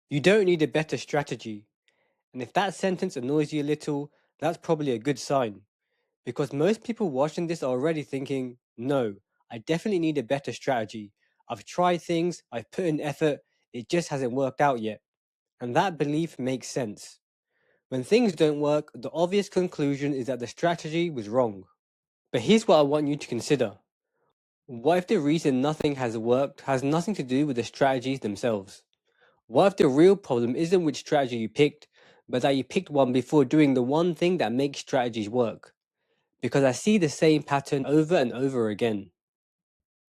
You don't need a better strategy. And if that sentence annoys you a little, that's probably a good sign. Because most people watching this are already thinking, no, I definitely need a better strategy. I've tried things, I've put in effort, it just hasn't worked out yet. And that belief makes sense. When things don't work, the obvious conclusion is that the strategy was wrong. But here's what I want you to consider. What if the reason nothing has worked has nothing to do with the strategies themselves? What if the real problem isn't which strategy you picked, but that you picked one before doing the one thing that makes strategies work? Because I see the same pattern over and over again.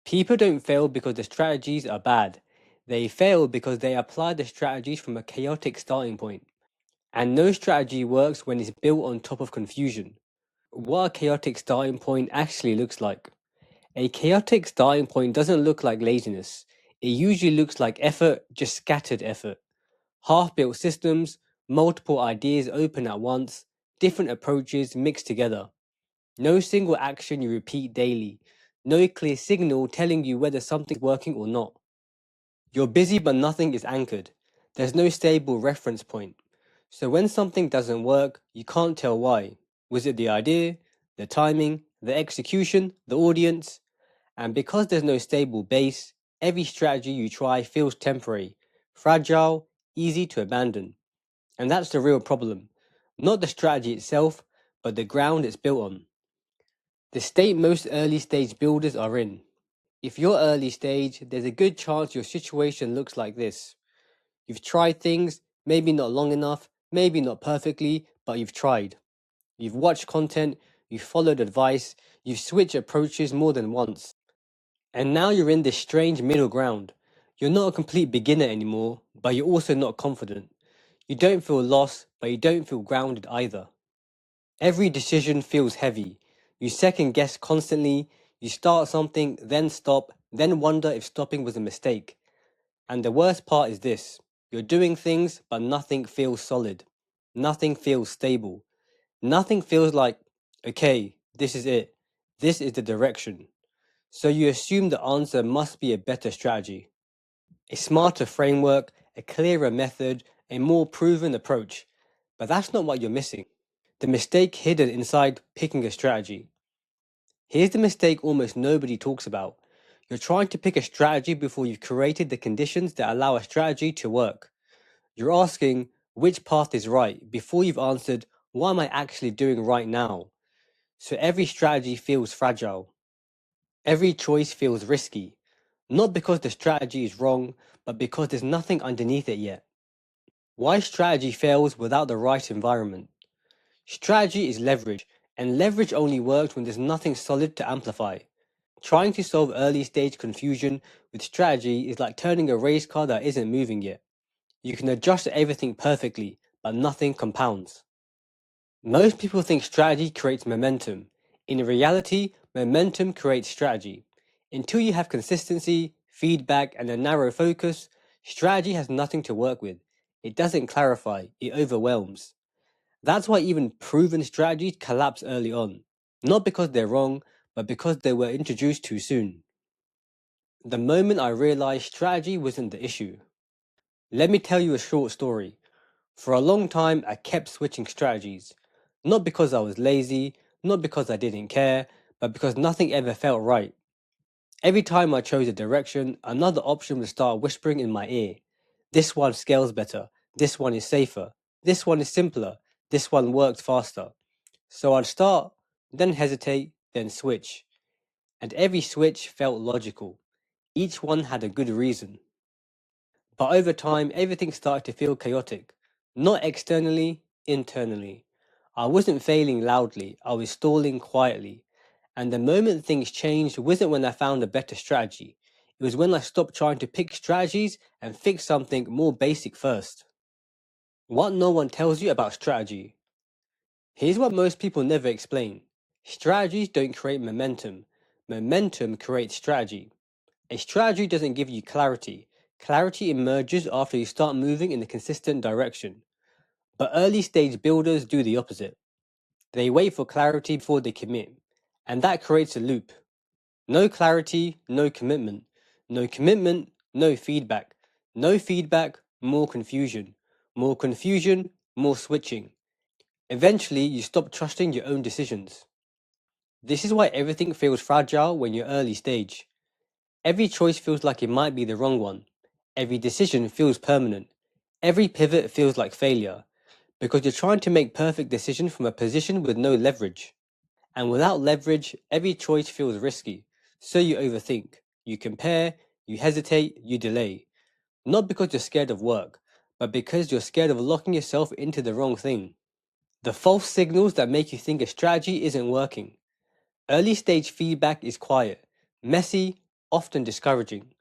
People don't fail because the strategies are bad. They fail because they apply the strategies from a chaotic starting point. And no strategy works when it's built on top of confusion. What a chaotic starting point actually looks like. A chaotic starting point doesn't look like laziness. It usually looks like effort, just scattered effort. Half-built systems, multiple ideas open at once, different approaches mixed together. No single action you repeat daily. No clear signal telling you whether something's working or not. You're busy but nothing is anchored. There's no stable reference point. So when something doesn't work, you can't tell why. Was it the idea, the timing, the execution, the audience? And because there's no stable base, every strategy you try feels temporary, fragile, easy to abandon. And that's the real problem. Not the strategy itself, but the ground it's built on. The state most early stage builders are in. If you're early stage, there's a good chance your situation looks like this. You've tried things, maybe not long enough, maybe not perfectly, but you've tried. You've watched content, you've followed advice, you've switched approaches more than once. And now you're in this strange middle ground. You're not a complete beginner anymore, but you're also not confident. You don't feel lost, but you don't feel grounded either. Every decision feels heavy. You second guess constantly. You start something, then stop, then wonder if stopping was a mistake. And the worst part is this: you're doing things, but nothing feels solid. Nothing feels stable. Nothing feels like, okay, this is it. This is the direction. So you assume the answer must be a better strategy, a smarter framework, a clearer method, a more proven approach. But that's not what you're missing. The mistake hidden inside picking a strategy. Here's the mistake almost nobody talks about. You're trying to pick a strategy before you've created the conditions that allow a strategy to work. You're asking which path is right before you've answered what am I actually doing right now? So every strategy feels fragile. Every choice feels risky. Not because the strategy is wrong, but because there's nothing underneath it yet. Why strategy fails without the right environment? Strategy is leverage, and leverage only works when there's nothing solid to amplify. Trying to solve early stage confusion with strategy is like turning a race car that isn't moving yet. You can adjust everything perfectly, but nothing compounds. Most people think strategy creates momentum. In reality, momentum creates strategy. Until you have consistency, feedback, and a narrow focus, strategy has nothing to work with. It doesn't clarify, it overwhelms. That's why even proven strategies collapse early on. Not because they're wrong, but because they were introduced too soon. The moment I realized strategy wasn't the issue. Let me tell you a short story. For a long time, I kept switching strategies. Not because I was lazy, not because I didn't care, but because nothing ever felt right. Every time I chose a direction, another option would start whispering in my ear. This one scales better. This one is safer. This one is simpler. This one works faster. So I'd start, then hesitate, then switch. And every switch felt logical. Each one had a good reason. But over time, everything started to feel chaotic. Not externally, internally. I wasn't failing loudly, I was stalling quietly. And the moment things changed wasn't when I found a better strategy. It was when I stopped trying to pick strategies and fix something more basic first. What no one tells you about strategy. Here's what most people never explain. Strategies don't create momentum. Momentum creates strategy. A strategy doesn't give you clarity. Clarity emerges after you start moving in a consistent direction. But early stage builders do the opposite. They wait for clarity before they commit. And that creates a loop. No clarity, no commitment. No commitment, no feedback. No feedback, more confusion. More confusion, more switching. Eventually, you stop trusting your own decisions. This is why everything feels fragile when you're early stage. Every choice feels like it might be the wrong one. Every decision feels permanent. Every pivot feels like failure because you're trying to make perfect decisions from a position with no leverage. And without leverage, every choice feels risky. So you overthink, you compare, you hesitate, you delay. Not because you're scared of work, but because you're scared of locking yourself into the wrong thing. The false signals that make you think a strategy isn't working. Early stage feedback is quiet, messy, often discouraging.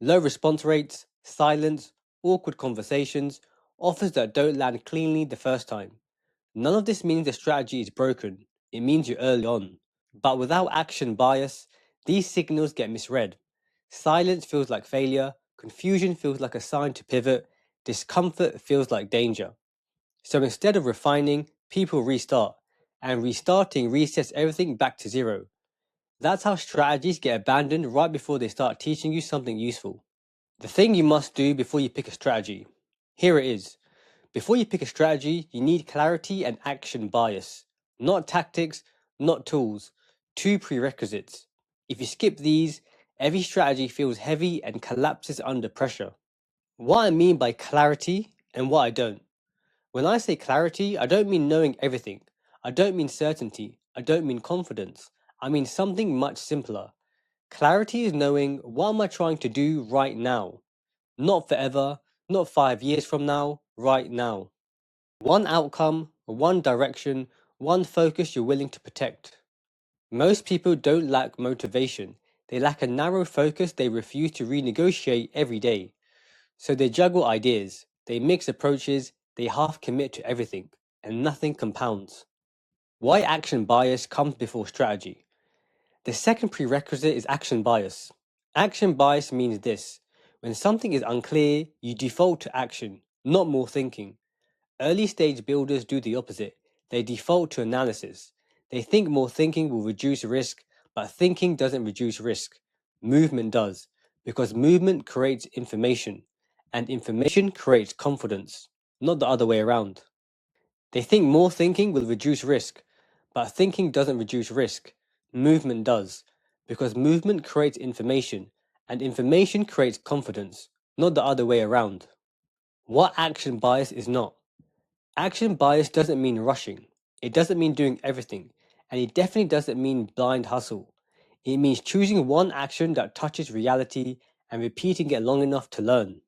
Low response rates, silence, awkward conversations, offers that don't land cleanly the first time. None of this means the strategy is broken, it means you're early on. But without action bias, these signals get misread. Silence feels like failure, confusion feels like a sign to pivot, discomfort feels like danger. So instead of refining, people restart, and restarting resets everything back to zero. That's how strategies get abandoned right before they start teaching you something useful. The thing you must do before you pick a strategy. Here it is. Before you pick a strategy, you need clarity and action bias. Not tactics, not tools. Two prerequisites. If you skip these, every strategy feels heavy and collapses under pressure. What I mean by clarity and what I don't. When I say clarity, I don't mean knowing everything. I don't mean certainty. I don't mean confidence. I mean something much simpler. Clarity is knowing what am I trying to do right now? Not forever, not 5 years from now, right now. One outcome, one direction, one focus you're willing to protect. Most people don't lack motivation. They lack a narrow focus they refuse to renegotiate every day. So they juggle ideas, they mix approaches, they half commit to everything, and nothing compounds. Why action bias comes before strategy? The second prerequisite is action bias. Action bias means this: when something is unclear, you default to action, not more thinking. Early stage builders do the opposite. They default to analysis. They think more thinking will reduce risk, but thinking doesn't reduce risk. Movement does, because movement creates information, and information creates confidence, not the other way around. They think more thinking will reduce risk, but thinking doesn't reduce risk. Movement does, because movement creates information, and information creates confidence, not the other way around. What action bias is not? Action bias doesn't mean rushing. It doesn't mean doing everything. And it definitely doesn't mean blind hustle. It means choosing one action that touches reality and repeating it long enough to learn.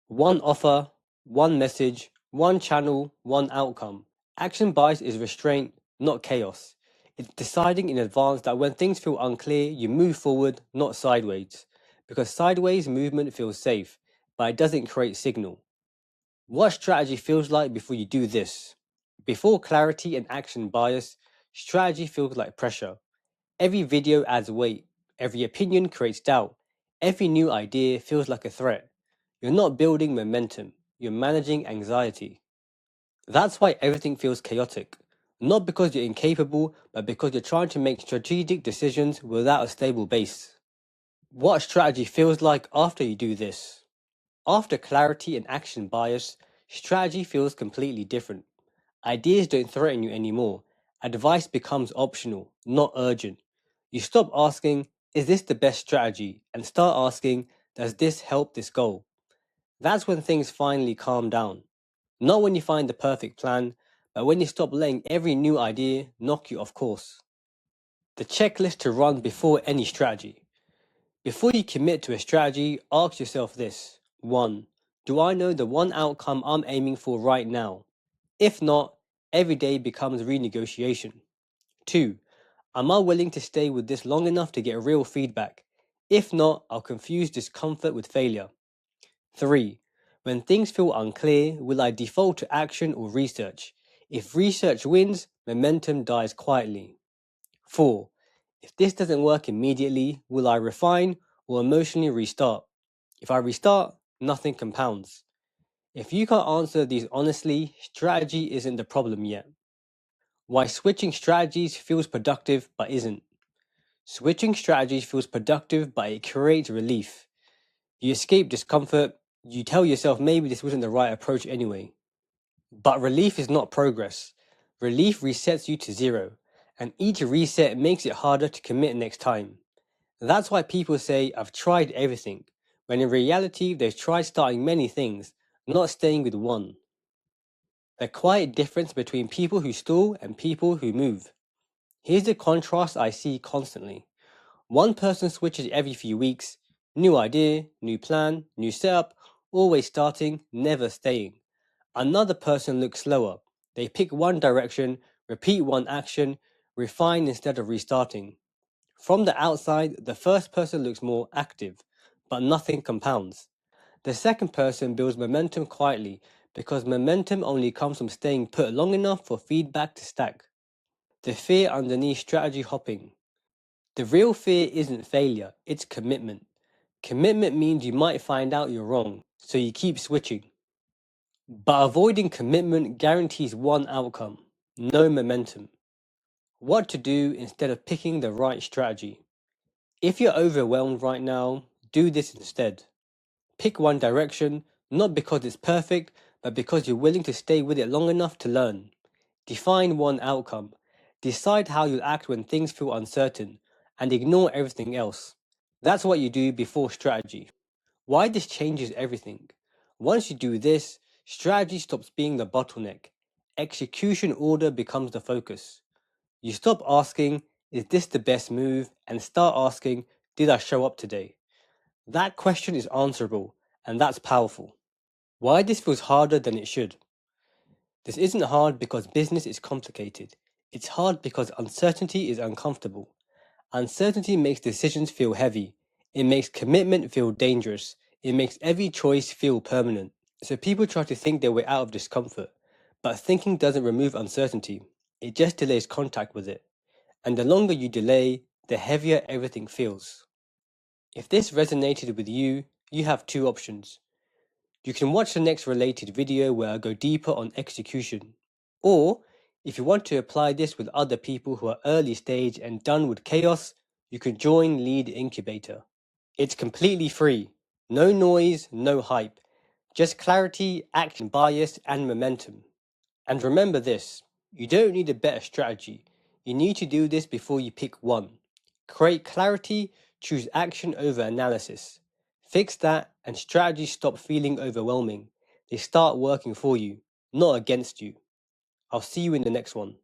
One offer, one message, one channel, one outcome. Action bias is restraint, not chaos. It's deciding in advance that when things feel unclear, you move forward, not sideways. Because sideways movement feels safe, but it doesn't create signal. What strategy feels like before you do this? Before clarity and action bias, strategy feels like pressure. Every video adds weight. Every opinion creates doubt. Every new idea feels like a threat. You're not building momentum, you're managing anxiety. That's why everything feels chaotic. Not because you're incapable, but because you're trying to make strategic decisions without a stable base. What strategy feels like after you do this? After clarity and action bias, strategy feels completely different. Ideas don't threaten you anymore. Advice becomes optional, not urgent. You stop asking, is this the best strategy? And start asking, does this help this goal? That's when things finally calm down. Not when you find the perfect plan, but when you stop letting every new idea knock you off course. The checklist to run before any strategy. Before you commit to a strategy, ask yourself this. 1. Do I know the one outcome I'm aiming for right now? If not, every day becomes renegotiation. 2. Am I willing to stay with this long enough to get real feedback? If not, I'll confuse discomfort with failure. 3. When things feel unclear, will I default to action or research? If research wins, momentum dies quietly. 4. If this doesn't work immediately, will I refine or emotionally restart? If I restart, nothing compounds. If you can't answer these honestly, strategy isn't the problem yet. Why switching strategies feels productive but isn't. Switching strategies feels productive but it creates relief. You escape discomfort, You tell yourself maybe this wasn't the right approach anyway. But relief is not progress. Relief resets you to zero, and each reset makes it harder to commit next time. That's why people say, I've tried everything, when in reality, they've tried starting many things, not staying with one. The quiet difference between people who stall and people who move. Here's the contrast I see constantly. One person switches every few weeks, new idea, new plan, new setup, always starting, never staying. Another person looks slower. They pick one direction, repeat one action, refine instead of restarting. From the outside, the first person looks more active, but nothing compounds. The second person builds momentum quietly because momentum only comes from staying put long enough for feedback to stack. The fear underneath strategy hopping. The real fear isn't failure, it's commitment. Commitment means you might find out you're wrong, so you keep switching. But avoiding commitment guarantees one outcome: no momentum. What to do instead of picking the right strategy? If you're overwhelmed right now, do this instead. Pick one direction, not because it's perfect, but because you're willing to stay with it long enough to learn. Define one outcome. Decide how you'll act when things feel uncertain, and ignore everything else. That's what you do before strategy. Why this changes everything. Once you do this, strategy stops being the bottleneck. Execution order becomes the focus. You stop asking, is this the best move? And start asking, did I show up today? That question is answerable, and that's powerful. Why this feels harder than it should. This isn't hard because business is complicated. It's hard because uncertainty is uncomfortable. Uncertainty makes decisions feel heavy. It makes commitment feel dangerous. It makes every choice feel permanent. So people try to think their way out of discomfort. But thinking doesn't remove uncertainty. It just delays contact with it. And the longer you delay, the heavier everything feels. If this resonated with you, you have two options. You can watch the next related video where I go deeper on execution. Or, if you want to apply this with other people who are early stage and done with chaos, you can join Lead Incubator. It's completely free. No noise, no hype. Just clarity, action bias, and momentum. And remember this, you don't need a better strategy. You need to do this before you pick one. Create clarity, choose action over analysis. Fix that, and strategies stop feeling overwhelming. They start working for you, not against you. I'll see you in the next one.